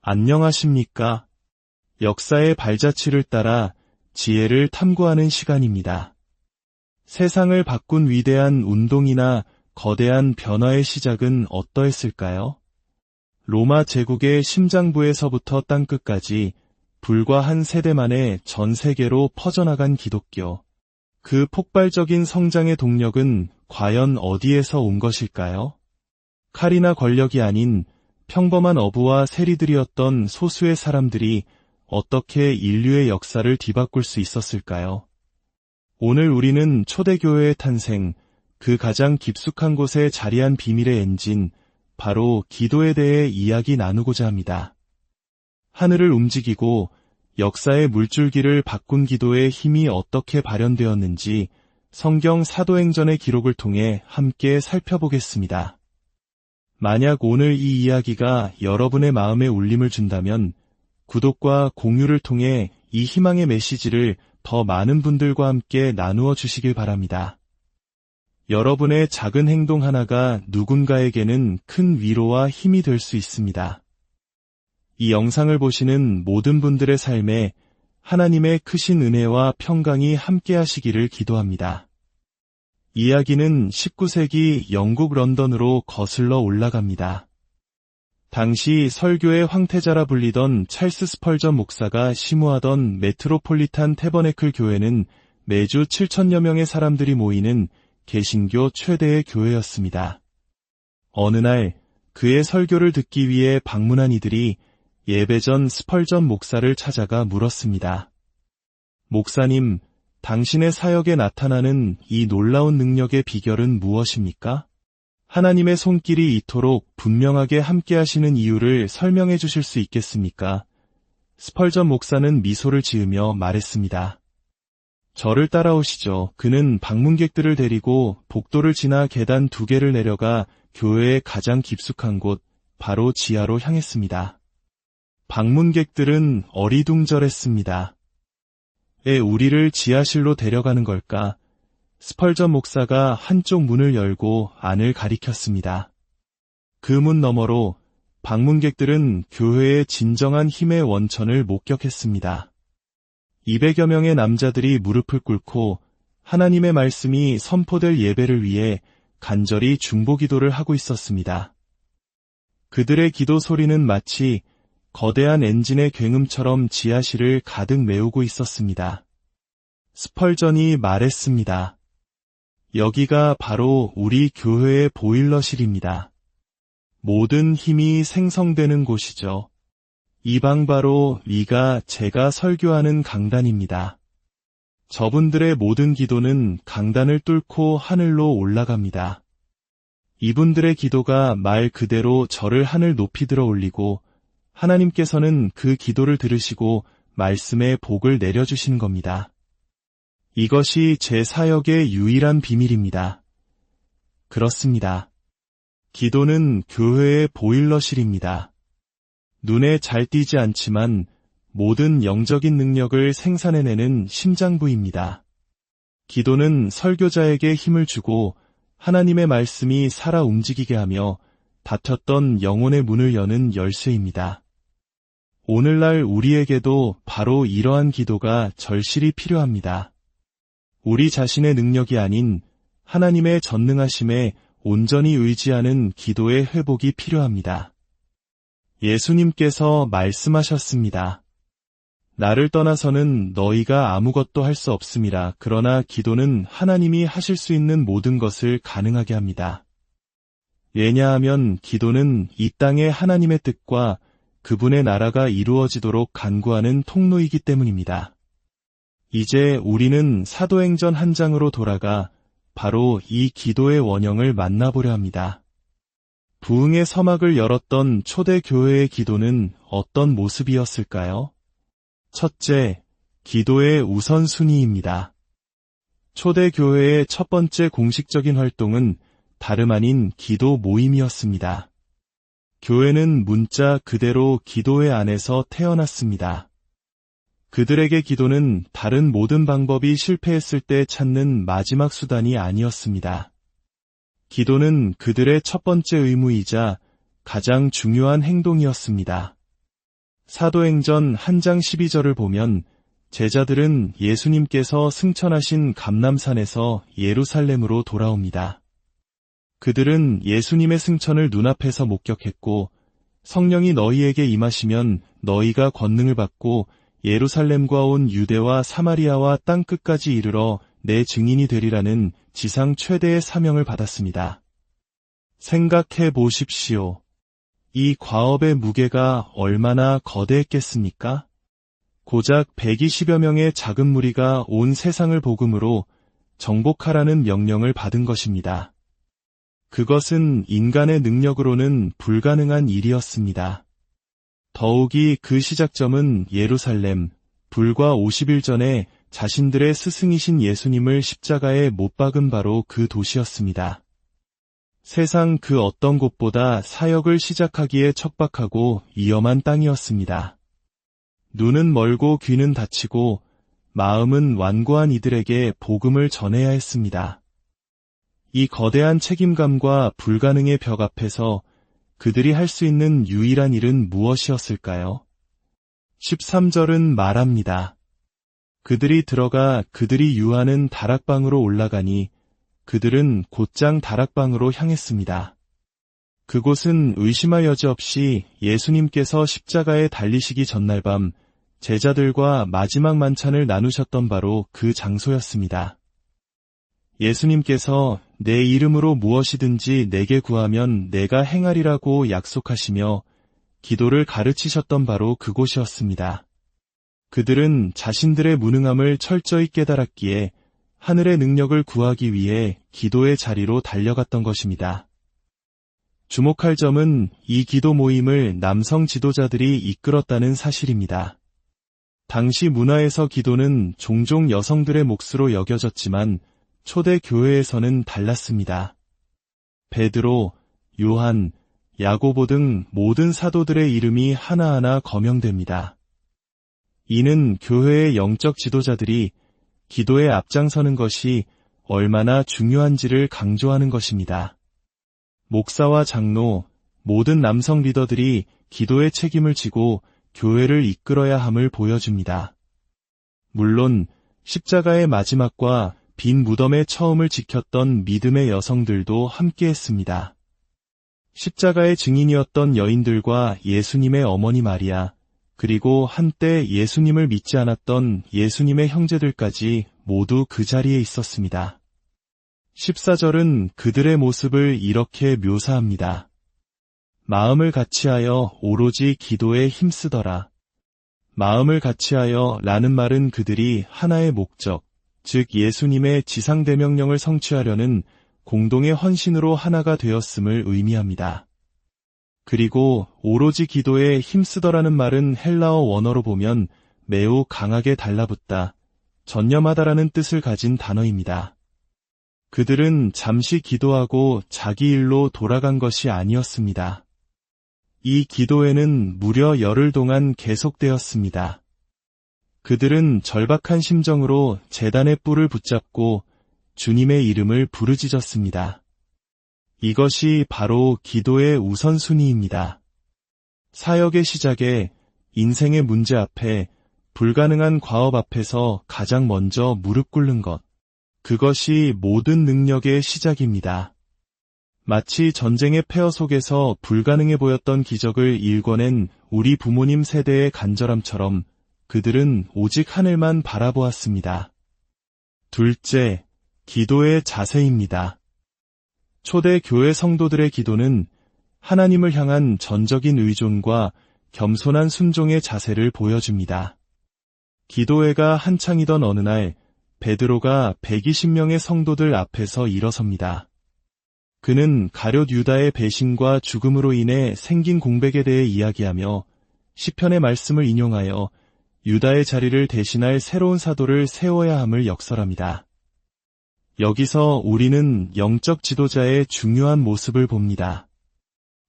안녕하십니까? 역사의 발자취를 따라 지혜를 탐구하는 시간입니다. 세상을 바꾼 위대한 운동이나 거대한 변화의 시작은 어떠했을까요? 로마 제국의 심장부에서부터 땅끝까지 불과 한 세대 만에 전 세계로 퍼져나간 기독교. 그 폭발적인 성장의 동력은 과연 어디에서 온 것일까요? 칼이나 권력이 아닌 평범한 어부와 세리들이었던 소수의 사람들이 어떻게 인류의 역사를 뒤바꿀 수 있었을까요? 오늘 우리는 초대교회의 탄생, 그 가장 깊숙한 곳에 자리한 비밀의 엔진, 바로 기도에 대해 이야기 나누고자 합니다. 하늘을 움직이고 역사의 물줄기를 바꾼 기도의 힘이 어떻게 발현되었는지 성경 사도행전의 기록을 통해 함께 살펴보겠습니다. 만약 오늘 이 이야기가 여러분의 마음에 울림을 준다면 구독과 공유를 통해 이 희망의 메시지를 더 많은 분들과 함께 나누어 주시길 바랍니다. 여러분의 작은 행동 하나가 누군가에게는 큰 위로와 힘이 될 수 있습니다. 이 영상을 보시는 모든 분들의 삶에 하나님의 크신 은혜와 평강이 함께 하시기를 기도합니다. 이야기는 19세기 영국 런던으로 거슬러 올라갑니다. 당시 설교의 황태자라 불리던 찰스 스펄전 목사가 심우하던 메트로폴리탄 태버네클 교회는 매주 7,000여 명의 사람들이 모이는 개신교 최대의 교회였습니다. 어느 날 그의 설교를 듣기 위해 방문한 이들이 예배 전 스펄전 목사를 찾아가 물었습니다. 목사님, 당신의 사역에 나타나는 이 놀라운 능력의 비결은 무엇입니까? 하나님의 손길이 이토록 분명하게 함께 하시는 이유를 설명해 주실 수 있겠습니까? 스펄전 목사는 미소를 지으며 말했습니다. 저를 따라오시죠. 그는 방문객들을 데리고 복도를 지나 계단 2개를 내려가 교회의 가장 깊숙한 곳, 바로 지하로 향했습니다. 방문객들은 어리둥절했습니다. 왜 우리를 지하실로 데려가는 걸까? 스펄전 목사가 한쪽 문을 열고 안을 가리켰습니다. 그 문 너머로 방문객들은 교회의 진정한 힘의 원천을 목격했습니다. 200여 명의 남자들이 무릎을 꿇고 하나님의 말씀이 선포될 예배를 위해 간절히 중보기도를 하고 있었습니다. 그들의 기도 소리는 마치 거대한 엔진의 굉음처럼 지하실을 가득 메우고 있었습니다. 스펄전이 말했습니다. 여기가 바로 우리 교회의 보일러실입니다. 모든 힘이 생성되는 곳이죠. 이 방 바로 위가 제가 설교하는 강단입니다. 저분들의 모든 기도는 강단을 뚫고 하늘로 올라갑니다. 이분들의 기도가 말 그대로 저를 하늘 높이 들어 올리고 하나님께서는 그 기도를 들으시고 말씀의 복을 내려주시는 겁니다. 이것이 제 사역의 유일한 비밀입니다. 그렇습니다. 기도는 교회의 보일러실입니다. 눈에 잘 띄지 않지만 모든 영적인 능력을 생산해내는 심장부입니다. 기도는 설교자에게 힘을 주고 하나님의 말씀이 살아 움직이게 하며 닫혔던 영혼의 문을 여는 열쇠입니다. 오늘날 우리에게도 바로 이러한 기도가 절실히 필요합니다. 우리 자신의 능력이 아닌 하나님의 전능하심에 온전히 의지하는 기도의 회복이 필요합니다. 예수님께서 말씀하셨습니다. 나를 떠나서는 너희가 아무것도 할 수 없음이라. 그러나 기도는 하나님이 하실 수 있는 모든 것을 가능하게 합니다. 왜냐하면 기도는 이 땅의 하나님의 뜻과 그분의 나라가 이루어지도록 간구하는 통로이기 때문입니다. 이제 우리는 사도행전 한 장으로 돌아가 바로 이 기도의 원형을 만나보려 합니다. 부흥의 서막을 열었던 초대교회의 기도는 어떤 모습이었을까요? 첫째, 기도의 우선순위입니다. 초대교회의 첫 번째 공식적인 활동은 다름 아닌 기도 모임이었습니다. 교회는 문자 그대로 기도회 안에서 태어났습니다. 그들에게 기도는 다른 모든 방법이 실패했을 때 찾는 마지막 수단이 아니었습니다. 기도는 그들의 첫 번째 의무이자 가장 중요한 행동이었습니다. 사도행전 1장 12절을 보면 제자들은 예수님께서 승천하신 감람산에서 예루살렘으로 돌아옵니다. 그들은 예수님의 승천을 눈앞에서 목격했고 성령이 너희에게 임하시면 너희가 권능을 받고 예루살렘과 온 유대와 사마리아와 땅끝까지 이르러 내 증인이 되리라는 지상 최대의 사명을 받았습니다. 생각해 보십시오. 이 과업의 무게가 얼마나 거대했겠습니까? 고작 120여 명의 작은 무리가 온 세상을 복음으로 정복하라는 명령을 받은 것입니다. 그것은 인간의 능력으로는 불가능한 일이었습니다. 더욱이 그 시작점은 예루살렘, 불과 50일 전에 자신들의 스승이신 예수님을 십자가에 못 박은 바로 그 도시였습니다. 세상 그 어떤 곳보다 사역을 시작하기에 척박하고 위험한 땅이었습니다. 눈은 멀고 귀는 닫히고 마음은 완고한 이들에게 복음을 전해야 했습니다. 이 거대한 책임감과 불가능의 벽 앞에서 그들이 할 수 있는 유일한 일은 무엇이었을까요? 13절은 말합니다. 그들이 들어가 그들이 유하는 다락방으로 올라가니 그들은 곧장 다락방으로 향했습니다. 그곳은 의심할 여지 없이 예수님께서 십자가에 달리시기 전날 밤 제자들과 마지막 만찬을 나누셨던 바로 그 장소였습니다. 예수님께서 내 이름으로 무엇이든지 내게 구하면 내가 행하리라고 약속하시며 기도를 가르치셨던 바로 그곳이었습니다. 그들은 자신들의 무능함을 철저히 깨달았기에 하늘의 능력을 구하기 위해 기도의 자리로 달려갔던 것입니다. 주목할 점은 이 기도 모임을 남성 지도자들이 이끌었다는 사실입니다. 당시 문화에서 기도는 종종 여성들의 몫으로 여겨졌지만 초대 교회에서는 달랐습니다. 베드로, 요한, 야고보 등 모든 사도들의 이름이 하나하나 거명됩니다. 이는 교회의 영적 지도자들이 기도에 앞장서는 것이 얼마나 중요한지를 강조하는 것입니다. 목사와 장로, 모든 남성 리더들이 기도의 책임을 지고 교회를 이끌어야 함을 보여줍니다. 물론 십자가의 마지막과 빈 무덤의 처음을 지켰던 믿음의 여성들도 함께했습니다. 십자가의 증인이었던 여인들과 예수님의 어머니 마리아, 그리고 한때 예수님을 믿지 않았던 예수님의 형제들까지 모두 그 자리에 있었습니다. 14절은 그들의 모습을 이렇게 묘사합니다. 마음을 같이하여 오로지 기도에 힘쓰더라. 마음을 같이하여 라는 말은 그들이 하나의 목적, 즉 예수님의 지상대명령을 성취하려는 공동의 헌신으로 하나가 되었음을 의미합니다. 그리고 오로지 기도에 힘쓰더라는 말은 헬라어 원어로 보면 매우 강하게 달라붙다, 전념하다라는 뜻을 가진 단어입니다. 그들은 잠시 기도하고 자기 일로 돌아간 것이 아니었습니다. 이 기도회는 무려 열흘 동안 계속되었습니다. 그들은 절박한 심정으로 제단의 뿔을 붙잡고 주님의 이름을 부르짖었습니다. 이것이 바로 기도의 우선순위입니다. 사역의 시작에 인생의 문제 앞에 불가능한 과업 앞에서 가장 먼저 무릎 꿇는 것, 그것이 모든 능력의 시작입니다. 마치 전쟁의 폐허 속에서 불가능해 보였던 기적을 일궈낸 우리 부모님 세대의 간절함처럼 그들은 오직 하늘만 바라보았습니다. 둘째, 기도의 자세입니다. 초대 교회 성도들의 기도는 하나님을 향한 전적인 의존과 겸손한 순종의 자세를 보여줍니다. 기도회가 한창이던 어느 날 베드로가 120명의 성도들 앞에서 일어섭니다. 그는 가룟 유다의 배신과 죽음으로 인해 생긴 공백에 대해 이야기하며 시편의 말씀을 인용하여 유다의 자리를 대신할 새로운 사도를 세워야 함을 역설합니다. 여기서 우리는 영적 지도자의 중요한 모습을 봅니다.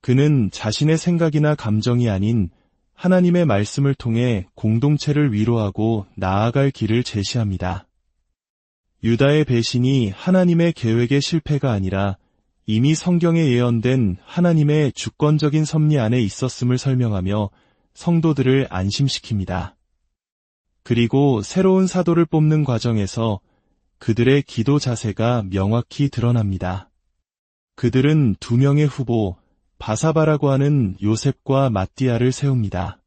그는 자신의 생각이나 감정이 아닌 하나님의 말씀을 통해 공동체를 위로하고 나아갈 길을 제시합니다. 유다의 배신이 하나님의 계획의 실패가 아니라 이미 성경에 예언된 하나님의 주권적인 섭리 안에 있었음을 설명하며 성도들을 안심시킵니다. 그리고 새로운 사도를 뽑는 과정에서 그들의 기도 자세가 명확히 드러납니다. 그들은 두 명의 후보, 바사바라고 하는 요셉과 마띠아를 세웁니다.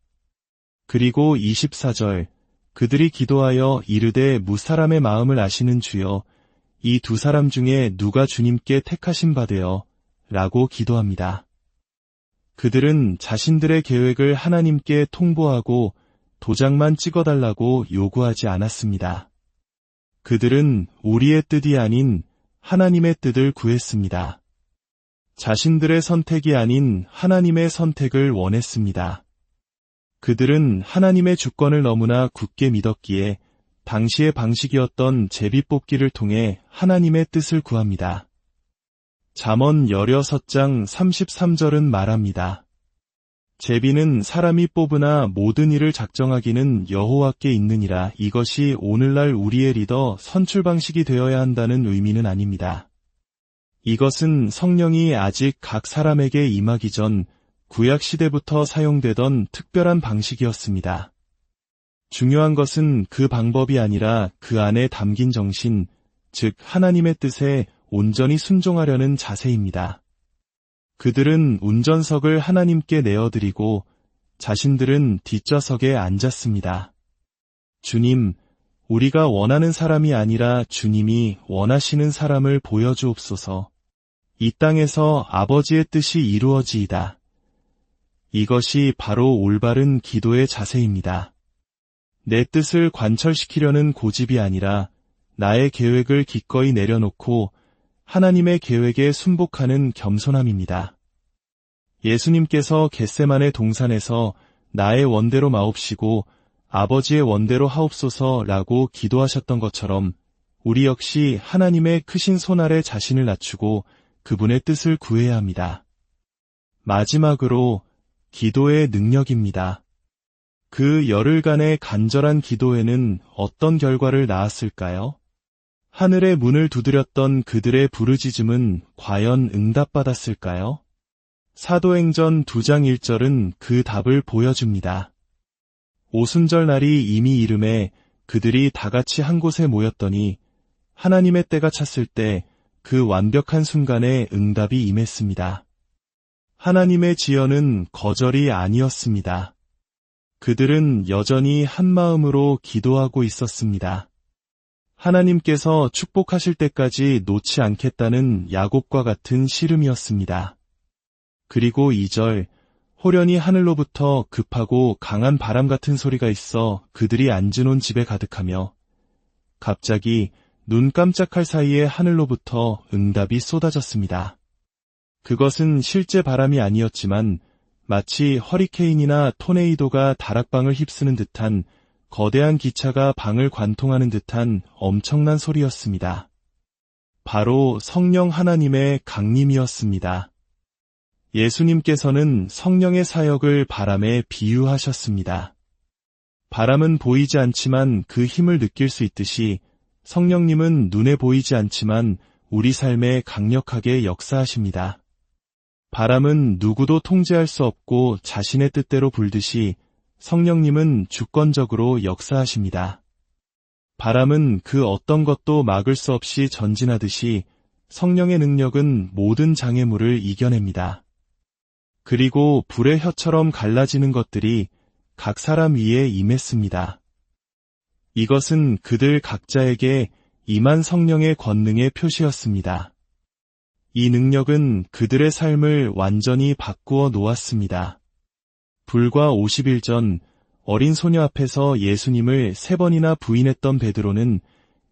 그리고 24절, 그들이 기도하여 이르되 무사람의 마음을 아시는 주여, 이 두 사람 중에 누가 주님께 택하신 바 되어 라고 기도합니다. 그들은 자신들의 계획을 하나님께 통보하고 도장만 찍어달라고 요구하지 않았습니다. 그들은 우리의 뜻이 아닌 하나님의 뜻을 구했습니다. 자신들의 선택이 아닌 하나님의 선택을 원했습니다. 그들은 하나님의 주권을 너무나 굳게 믿었기에 당시의 방식이었던 제비뽑기를 통해 하나님의 뜻을 구합니다. 잠언 16장 33절은 말합니다. 제비는 사람이 뽑으나 모든 일을 작정하기는 여호와께 있느니라. 이것이 오늘날 우리의 리더 선출 방식이 되어야 한다는 의미는 아닙니다. 이것은 성령이 아직 각 사람에게 임하기 전 구약시대부터 사용되던 특별한 방식이었습니다. 중요한 것은 그 방법이 아니라 그 안에 담긴 정신, 즉 하나님의 뜻에 온전히 순종하려는 자세입니다. 그들은 운전석을 하나님께 내어드리고 자신들은 뒷좌석에 앉았습니다. 주님, 우리가 원하는 사람이 아니라 주님이 원하시는 사람을 보여주옵소서. 이 땅에서 아버지의 뜻이 이루어지이다. 이것이 바로 올바른 기도의 자세입니다. 내 뜻을 관철시키려는 고집이 아니라 나의 계획을 기꺼이 내려놓고 하나님의 계획에 순복하는 겸손함입니다. 예수님께서 겟세마네 동산에서 나의 원대로 마옵시고 아버지의 원대로 하옵소서라고 기도하셨던 것처럼 우리 역시 하나님의 크신 손 아래 자신을 낮추고 그분의 뜻을 구해야 합니다. 마지막으로 기도의 능력입니다. 그 열흘간의 간절한 기도에는 어떤 결과를 낳았을까요? 하늘의 문을 두드렸던 그들의 부르짖음은 과연 응답받았을까요? 사도행전 2장 1절은 그 답을 보여줍니다. 오순절 날이 이미 이름에 그들이 다같이 한 곳에 모였더니 하나님의 때가 찼을 때 그 완벽한 순간에 응답이 임했습니다. 하나님의 지연은 거절이 아니었습니다. 그들은 여전히 한 마음으로 기도하고 있었습니다. 하나님께서 축복하실 때까지 놓지 않겠다는 야곱과 같은 씨름이었습니다. 그리고 2절, 호련히 하늘로부터 급하고 강한 바람 같은 소리가 있어 그들이 앉은 집에 가득하며 갑자기 눈 깜짝할 사이에 하늘로부터 응답이 쏟아졌습니다. 그것은 실제 바람이 아니었지만 마치 허리케인이나 토네이도가 다락방을 휩쓰는 듯한 거대한 기차가 방을 관통하는 듯한 엄청난 소리였습니다. 바로 성령 하나님의 강림이었습니다. 예수님께서는 성령의 사역을 바람에 비유하셨습니다. 바람은 보이지 않지만 그 힘을 느낄 수 있듯이 성령님은 눈에 보이지 않지만 우리 삶에 강력하게 역사하십니다. 바람은 누구도 통제할 수 없고 자신의 뜻대로 불듯이 성령님은 주권적으로 역사하십니다. 바람은 그 어떤 것도 막을 수 없이 전진하듯이 성령의 능력은 모든 장애물을 이겨냅니다. 그리고 불의 혀처럼 갈라지는 것들이 각 사람 위에 임했습니다. 이것은 그들 각자에게 임한 성령의 권능의 표시였습니다. 이 능력은 그들의 삶을 완전히 바꾸어 놓았습니다. 불과 50일 전 어린 소녀 앞에서 예수님을 3번이나 부인했던 베드로는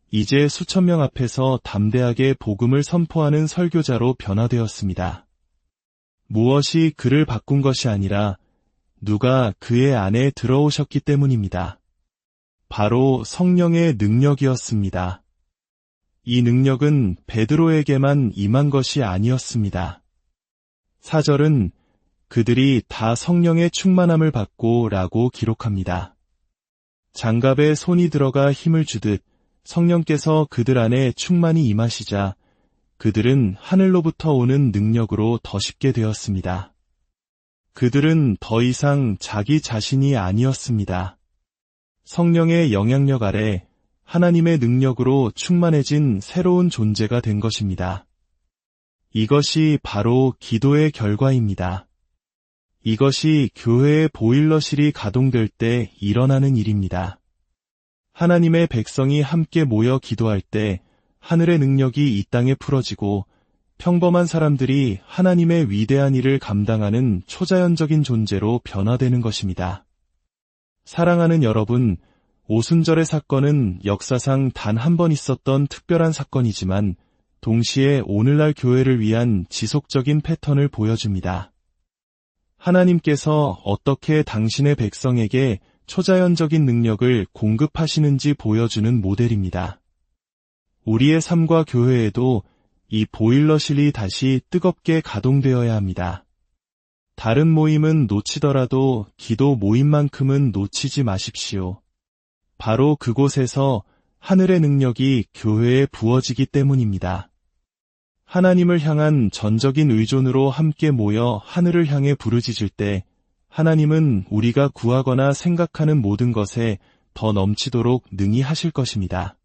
이제 수천 명 앞에서 담대하게 복음을 선포하는 설교자로 변화되었습니다. 무엇이 그를 바꾼 것이 아니라 누가 그의 안에 들어오셨기 때문입니다. 바로 성령의 능력이었습니다. 이 능력은 베드로에게만 임한 것이 아니었습니다. 4절은 그들이 다 성령의 충만함을 받고 라고 기록합니다. 장갑에 손이 들어가 힘을 주듯 성령께서 그들 안에 충만히 임하시자 그들은 하늘로부터 오는 능력으로 더 쉽게 되었습니다. 그들은 더 이상 자기 자신이 아니었습니다. 성령의 영향력 아래 하나님의 능력으로 충만해진 새로운 존재가 된 것입니다. 이것이 바로 기도의 결과입니다. 이것이 교회의 보일러실이 가동될 때 일어나는 일입니다. 하나님의 백성이 함께 모여 기도할 때 하늘의 능력이 이 땅에 풀어지고 평범한 사람들이 하나님의 위대한 일을 감당하는 초자연적인 존재로 변화되는 것입니다. 사랑하는 여러분, 오순절의 사건은 역사상 단 한 번 있었던 특별한 사건이지만 동시에 오늘날 교회를 위한 지속적인 패턴을 보여줍니다. 하나님께서 어떻게 당신의 백성에게 초자연적인 능력을 공급하시는지 보여주는 모델입니다. 우리의 삶과 교회에도 이 보일러실이 다시 뜨겁게 가동되어야 합니다. 다른 모임은 놓치더라도 기도 모임만큼은 놓치지 마십시오. 바로 그곳에서 하늘의 능력이 교회에 부어지기 때문입니다. 하나님을 향한 전적인 의존으로 함께 모여 하늘을 향해 부르짖을 때 하나님은 우리가 구하거나 생각하는 모든 것에 더 넘치도록 능히 하실 것입니다.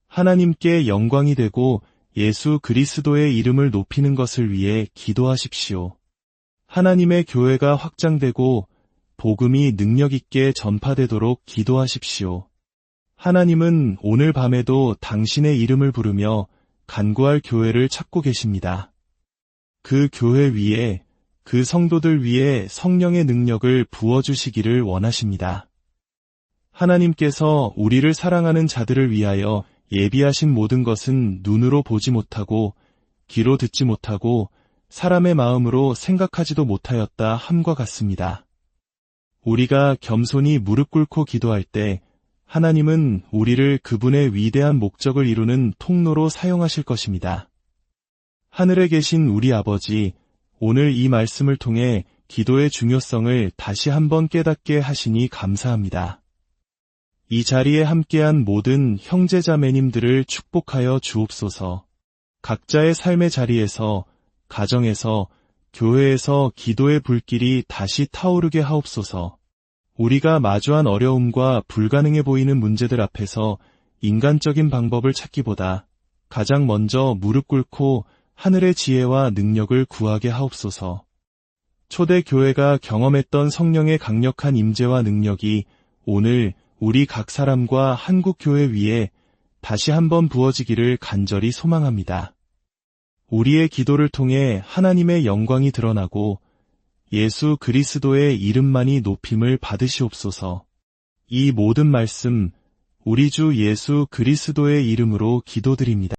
하나님께 영광이 되고 예수 그리스도의 이름을 높이는 것을 위해 기도하십시오. 하나님의 교회가 확장되고 복음이 능력 있게 전파되도록 기도하십시오. 하나님은 오늘 밤에도 당신의 이름을 부르며 간구할 교회를 찾고 계십니다. 그 교회 위에, 그 성도들 위에 성령의 능력을 부어주시기를 원하십니다. 하나님께서 우리를 사랑하는 자들을 위하여 예비하신 모든 것은 눈으로 보지 못하고 귀로 듣지 못하고 사람의 마음으로 생각하지도 못하였다 함과 같습니다. 우리가 겸손히 무릎 꿇고 기도할 때 하나님은 우리를 그분의 위대한 목적을 이루는 통로로 사용하실 것입니다. 하늘에 계신 우리 아버지, 오늘 이 말씀을 통해 기도의 중요성을 다시 한번 깨닫게 하시니 감사합니다. 이 자리에 함께한 모든 형제자매님들을 축복하여 주옵소서. 각자의 삶의 자리에서, 가정에서, 교회에서 기도의 불길이 다시 타오르게 하옵소서. 우리가 마주한 어려움과 불가능해 보이는 문제들 앞에서 인간적인 방법을 찾기보다 가장 먼저 무릎 꿇고 하늘의 지혜와 능력을 구하게 하옵소서. 초대 교회가 경험했던 성령의 강력한 임재와 능력이 오늘 우리 각 사람과 한국 교회 위에 다시 한번 부어지기를 간절히 소망합니다. 우리의 기도를 통해 하나님의 영광이 드러나고 예수 그리스도의 이름만이 높임을 받으시옵소서. 이 모든 말씀 우리 주 예수 그리스도의 이름으로 기도드립니다.